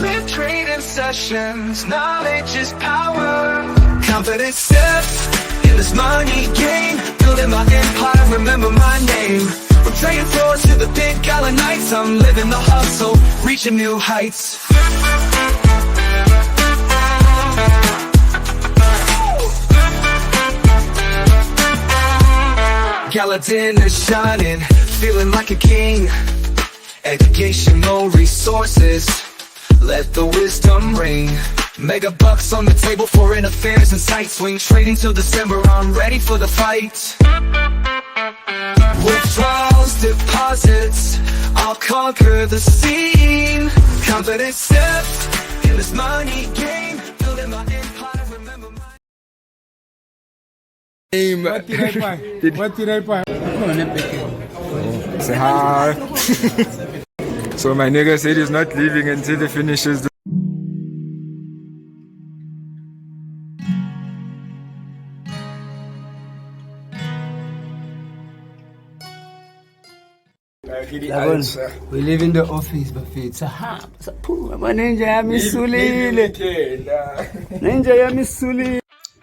Live trading sessions, knowledge is power. Confidence steps in this money game. Building my empire, remember my name. We're playing floors to the big gala nights. I'm living the hustle, reaching new heights. Gala dinner shining, feeling like a king. Educational resources, let the wisdom ring. Mega bucks on the table, foreign affairs and sight swing. Trading till December, I'm ready for the fight. Withdrawals, deposits, I'll conquer the scene. Confident steps in this money game. Building my empire, remember my name. What did I buy? What did I buy? Say hi. So my nigga said he's not leaving until he finishes the we live in the office bafethu sahamba saphuma ninja yami isulile ninja yami isulile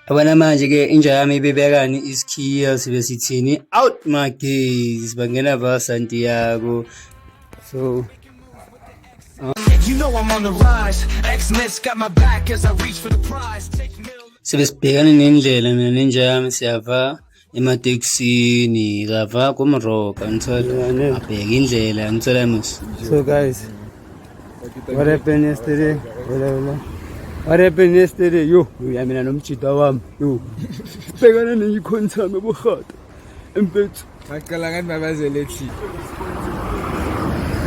abana manje ke inja yami ibebekani isikhiya sibe sithini out my gaze bangena ba Santiago so you know I'm on the rise. X-Miss got my back as I reach for the prize. sibe sibhekana nendlela mina ninja yami siyava emateksini ngava kumroka ngithola abheka indlela ngithola musi. So guys, what happened yesterday? What happened yesterday? Yo mina nomjida wami yo sibhekana neyikhonthami ebuhata empethu ngaqala ngathi babazelethi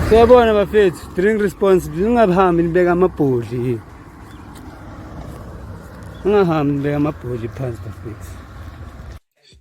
siyabona bafethu drink responsibly ungahambi nibeka amabhodli ungahambi nibeka amabhodli phansi bafethu.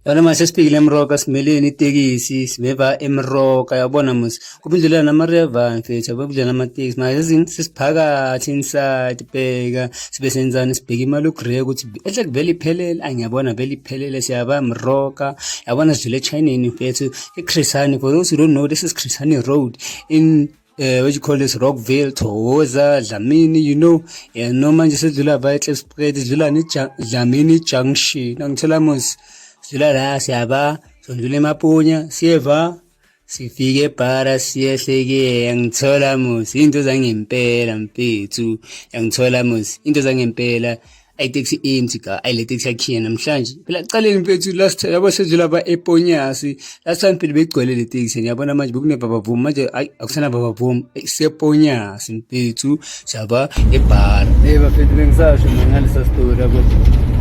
Yona manje siphikile emroka simeleni itekisi simeva emroka yabona musi kubindlela namareva mfethu abudlela amatekisi manje izinto sisiphakathi inside bheka sibe senzani sibheka imali ugre ukuthi ehle vele iphelele angiyabona vele iphelele siyaba emroka yabona sidlule eChineni mfethu eChrisani. For those who don't know, this is Chrisani Road in what you call this, Rockville, Thokoza, Dlamini, you know. Yeah, no manje sidlula ba eClipspread sidlula ni Dlamini Junction angithola musi sidlula la siyaba sondlula emapunya siyeva sifike para siyehleke angithola musi into zangempela mfethu angithola musi into zangempela ayitaxi empty ka ayile taxi yakhiya namhlanje phela qaleni mfethu last time yabo sedlula ba ePonyasi last time phela begcwele le taxi ngiyabona manje bekune baba vuma manje akusana baba vuma sePonyasi mfethu siyaba ebar bafethu bengisasho ngalesa story yabo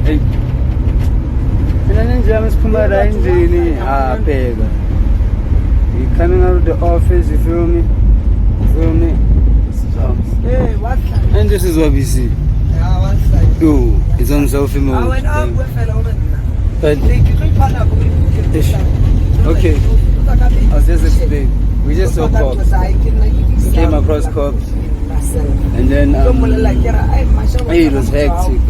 hey mina ninjami siphuma la endlini bheka we coming out of the office, you feel me hey what and this is what we see. Yo, it's on selfie mode. But okay, I'll just explain. We just saw cops. Came across cops, and then hey, it was hectic.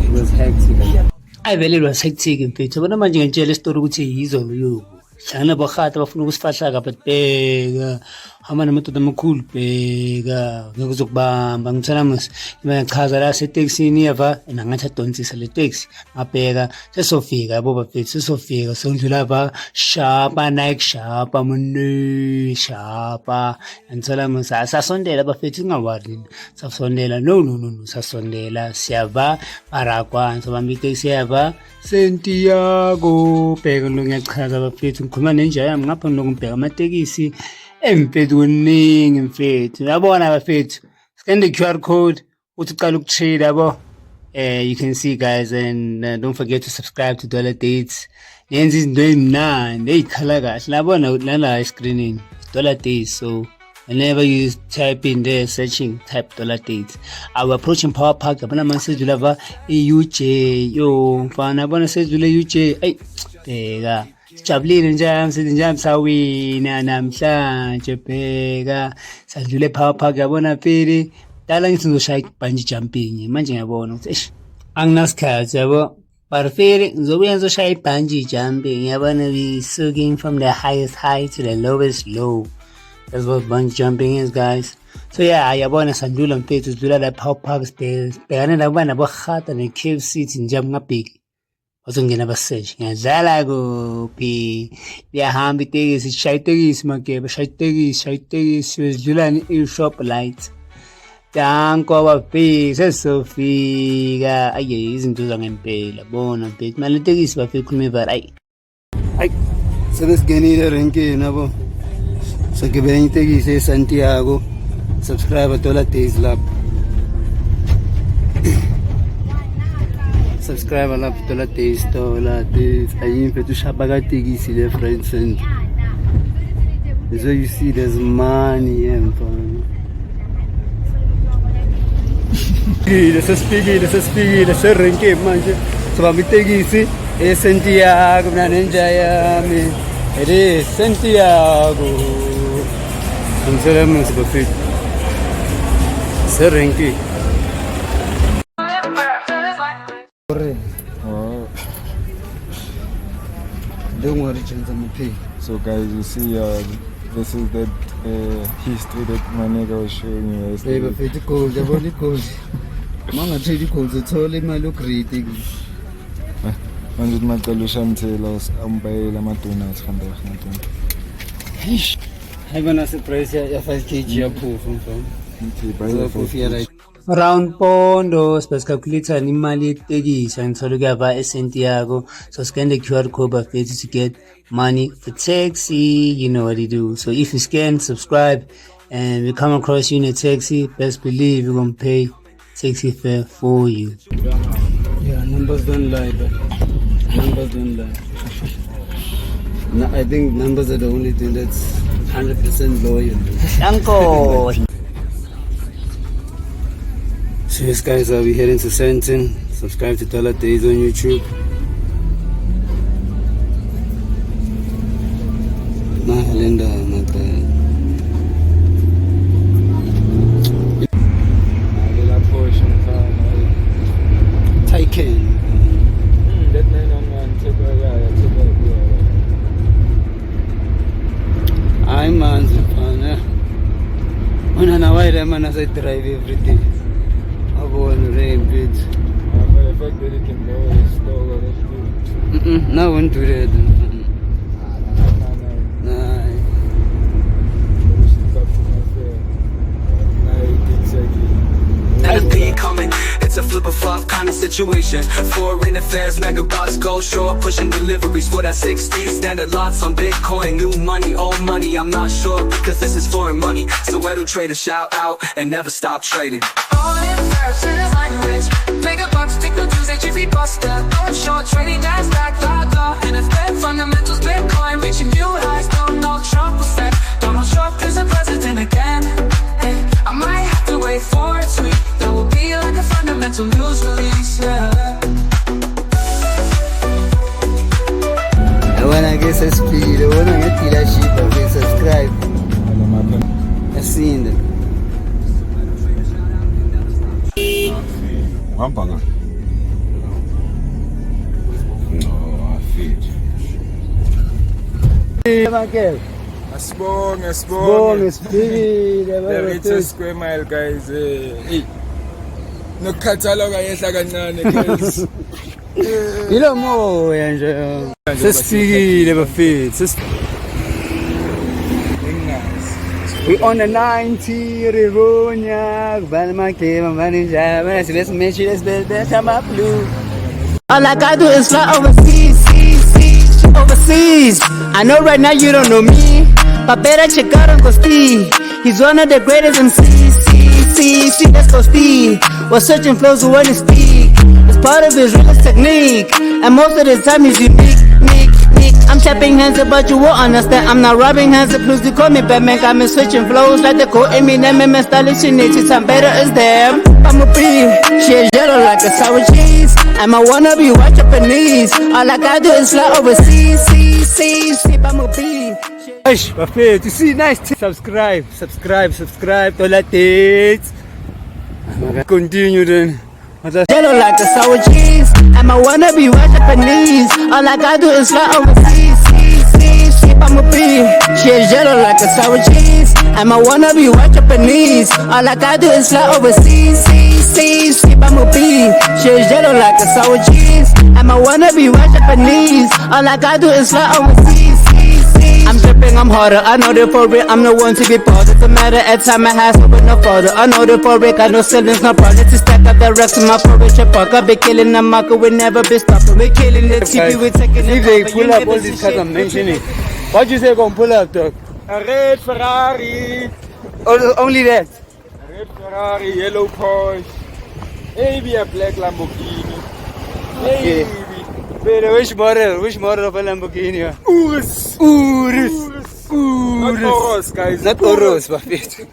I believe it was hectic in fact. But I'm not jealous to do you. Sana bakata bafuna ukusifahla but bheka hamba namadoda amakhulu bheka ngekuzokubamba ngithana musi ngiyachaza la seteksini yava nangathi adonsisa le taxi ngabheka sesofika yabo bafethu sesofika sondlula ba shapa Nike shapa munne shapa ngithana musi asasondela bafethu ngawari sasondela no sasondela siyava Baragwan sobamba itaxi yava Santiago bheka lo ngiyachaza bafethu ngikhuluma nenja yami ngapha ngibheka amatekisi emfethu kuningi mfethu yabona bafethu scan the QR code uthi uqala ukutrade yabo you can see guys and don't forget to subscribe to Dollar Dates yenza izinto ezimnandi ezikhala kahle labona la escreenini Dollar Dates. So whenever you type in there searching type Dollar Dates our approaching Power Park yabona manje sedlula UJ yo mfana yabona sedlula UJ ay bheka sijabulile njani sawina namhlanje bheka sadlule Power Park yabona phela dala ngithi ngizoshaya bungee jumping manje ngiyabona ukuthi eish anginasikhathi yabo but phela ngizobuya ngizoshaya bungee jumping yabona we soaring from the highest high to the lowest low. That's what bungee jumping is, guys. So yeah, yabona sandlula mfethu sidlula lapha uPark sibhekane nakuba nabohata ne-KFC thi nje ngabheki bazongena basearch ngiyadlala kuphi liyahamba itekisi shaya itekisi makeba shaya itekisi wezidlulani i-shop light danko bafika sesizofika aye izinto zangempela bona mfethu manje itekisi bafika khuluma ivara Ay, sebesingenile erenkini yabo. Sagibela itekisi eSantiago. Subscribe Tola Days Lab. Subscribe la Tola Days. Ayim fetu shabaka tekisi le friends and so you see there's money and fun. Let's erenkini manje. Sabami tekisi Santiago Nanjayami. It is Santiago. I'm sorry, I'm not fit. Serenki. Oh. Don't worry, chance I'm pay. So guys, you see, this is the history that my nigga was showing you yesterday. Baby, fit cold. I've only cold. Mama, trade cold. It's all in my look rating. Manje macala ushantela ambhayela ama-donuts vandag naartoe. Hy ben 'n surprise ja 5 kg approve from. round pondo sibesicalculator imali yetekisi angithola kuyava eSantiago so scan the QR code bafethu to get money for taxi. You know what you do. So if you scan, subscribe, and we come across you in a taxi, best believe we're gonna pay taxi fare for you. Yeah, numbers don't lie, but numbers don't lie. No, I think numbers are the only thing that's 100% loyal. Uncle. So yes guys, I'll be heading to Santon. Subscribe to Tola Days on YouTube. Linda, my bad. Taycan. That 911 I'm man, when I why the man as I drive every day. I go on the rain, bitch. the fact that it can go is still No one do that. Nah. Anything coming, it's a flip of flop kind of situation. Foreign affairs, mega boss, go short, pushing deliveries for that 60 standard lots on Bitcoin. New money, old money, I'm not sure because this is foreign money. So where do traders shout out and never stop trading? All in affairs, language, mega bucks, take the news, HEV buster, going short, trading NASDAQ, blah, NFL fundamentals, Bitcoin, reaching new highs. Donald Trump was set, Donald Trump is the president again. Hey, I might have to wait for a tweet that will be like a fundamental news release, yeah. I wanna get some speed, I wanna get dealership, I will subscribe. I've seen them. One banger. No, I feel. Hey, Michael. Asbong. Bong, speed. The richest square mile, guys. Hey. No catalogue ayehla kancane, guys. Ilo moya nje. Sesifikile bafethu. We on the 90 Rivonia, Valmakeva, Manager, let's match it, let's build that blue. All I gotta do is fly overseas, overseas. I know right now you don't know me, but better check out Uncle Steve. He's one of the greatest MCs. Let's go Steve. We're searching flows when he speak. It's part of his realest technique, and most of the time he's unique. I'm tapping hands, but you won't understand. I'm not rubbing hands, please do call me Batman. Got me switching flows like the cool Eminem and my style is unique. I'm better as them. I'm a bee, she is yellow like a sour cheese. I'm a wannabe, watch Japanese. All I gotta do is fly overseas, I'm a bee. Eish, bafethu, see, nice. Subscribe. Tola Days. Continue then. Yellow like a sour cheese. I'm a wannabe, watch Japanese. All I gotta do is fly overseas, sip, I'ma be. She is yellow like a sour cheese. I'm a wannabe white Japanese. All I gotta do is fly overseas. Sip, I'ma be. She is yellow like a sour cheese. I'm a wannabe white Japanese. All I gotta do is fly overseas. I'm dripping, I'm harder. I know the for it. I'm the one to be bothered. It's a matter at time I have with no father. I know the for it. Got no ceilings, no problem. To stack up the rest of my porridge. I be killing the market. We never be stopping. We killing the TV. We taking If they pull up all these cars I'm mentioning, what you say gonna pull up, dog? A red Ferrari, Only that. a red Ferrari, yellow Porsche, maybe a black Lamborghini, Okay. maybe. Wait, which model of a Lamborghini? Urus. Urus. Not Oros, guys. Not Oros, Buffett.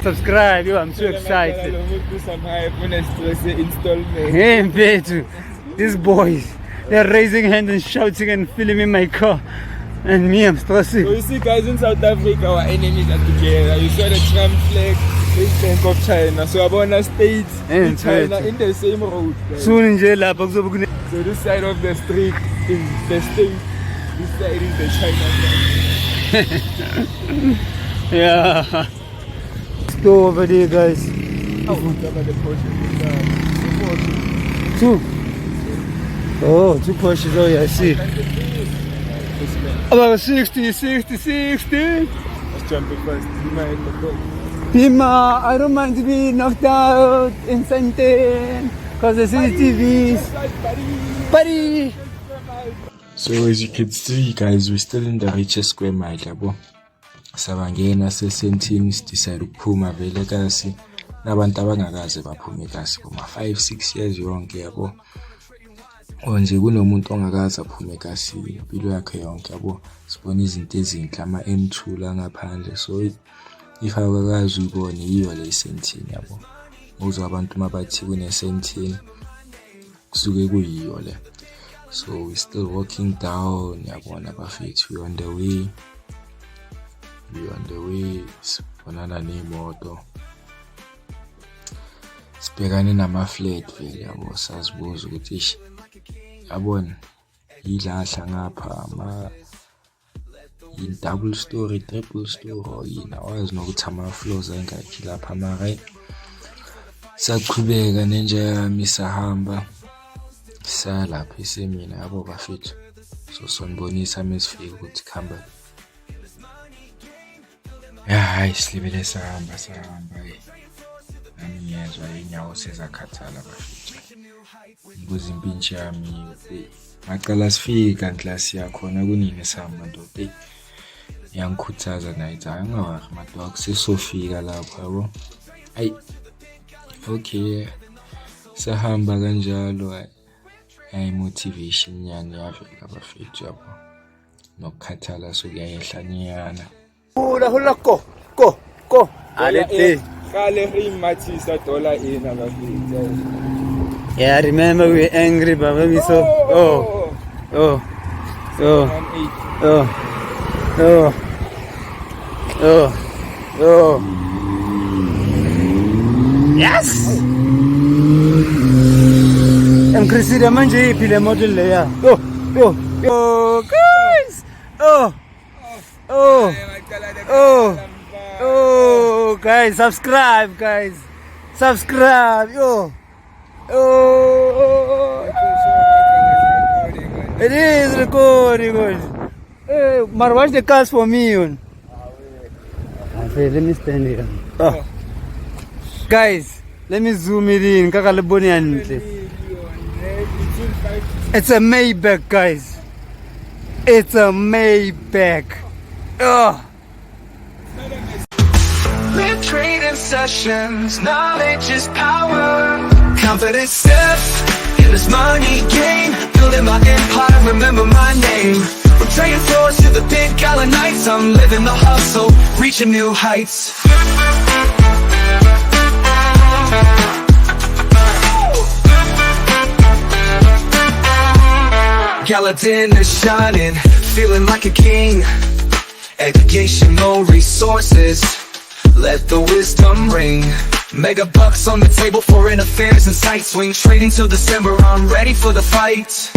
Subscribe, yo, I'm so excited. Do some hype when I stress installment. Hey, Betu, these boys, they're raising hands and shouting and filming my car. And me, I'm stressing. So you see, guys, in South Africa, our enemies are together. You saw the Trump flag, big bank of China. So Abona states in China in the same road. Guys. Soon in jail, so So this side of the street is the state. This side is the China flag. yeah. Store over there, guys. Oh, some of the Porsche. Two. Oh, two Porsches. Oh, yeah, I see. About 60. Let's jump it first. You might go. Pima, I don't mind to be knocked out in something. Cause the CCTVs. Buddy. So as you can see, guys, we're still in the richest square mile, yabo. Sabangena sesentini decide ukuphuma vele kasi nabantu abangakaze baphume kasi kuma 5-6 years yonke yabo. Nje kunomuntu ongakaze aphume kasi impilo yakhe yonke yabo. Sibona izinto ezinhle ama M2 la ngaphandle. So if awakazi uyibone yiyo le sentini yabo. Uzwa abantu mabathi kune sentini kusuke kuyiyo le. So we're still walking down yabona bafethu, we on the way sibonana nemoto sibhekane nama-flat vele yabo, sazibuza ukuthi ish yabona yilahla ngapha in double story, triple story or yini, awazi nokuthi ama-floors ayingakhi lapha mara saqhubeka nenja yami sahamba salapha isemina yabo bafethu. So sonibonisa mesifika ukuthi khamba hayi silibele sahamba nami ngiyezwa inyawo sezakhathala bafethu. Ngibuza impintshi yami ngaqala sifika ngiklasi yakhona kunini sihamba ndoda yangikhuthaza nayithi hayi ngawari madog sesofika lapho yabo. Ayi okay sahamba kanjalo hayi motivation yani yavela bafethu yabo nokukhathala sokuyayehla nyana. Hula go. Alete. Kale rimathisa dollar in abafethu. Yeah, I remember we were angry, but when we saw yes. I'm Christina manje iphile model leya. Guys. Guys, subscribe, guys. It is recording, guys. Hey, watch the cars for me. Okay, let me stand here. Guys, let me zoom it in. It's a Maybach, guys. It's a Maybach. We're trading sessions, knowledge is power. Confidence steps in this money game. Building my empire, remember my name. We're trading floors to the big gala nights. I'm living the hustle, reaching new heights. Gallatin is shining, feeling like a king. Educational resources, let the wisdom ring. Mega bucks on the table, foreign affairs and sight swing. Trading till December, I'm ready for the fight.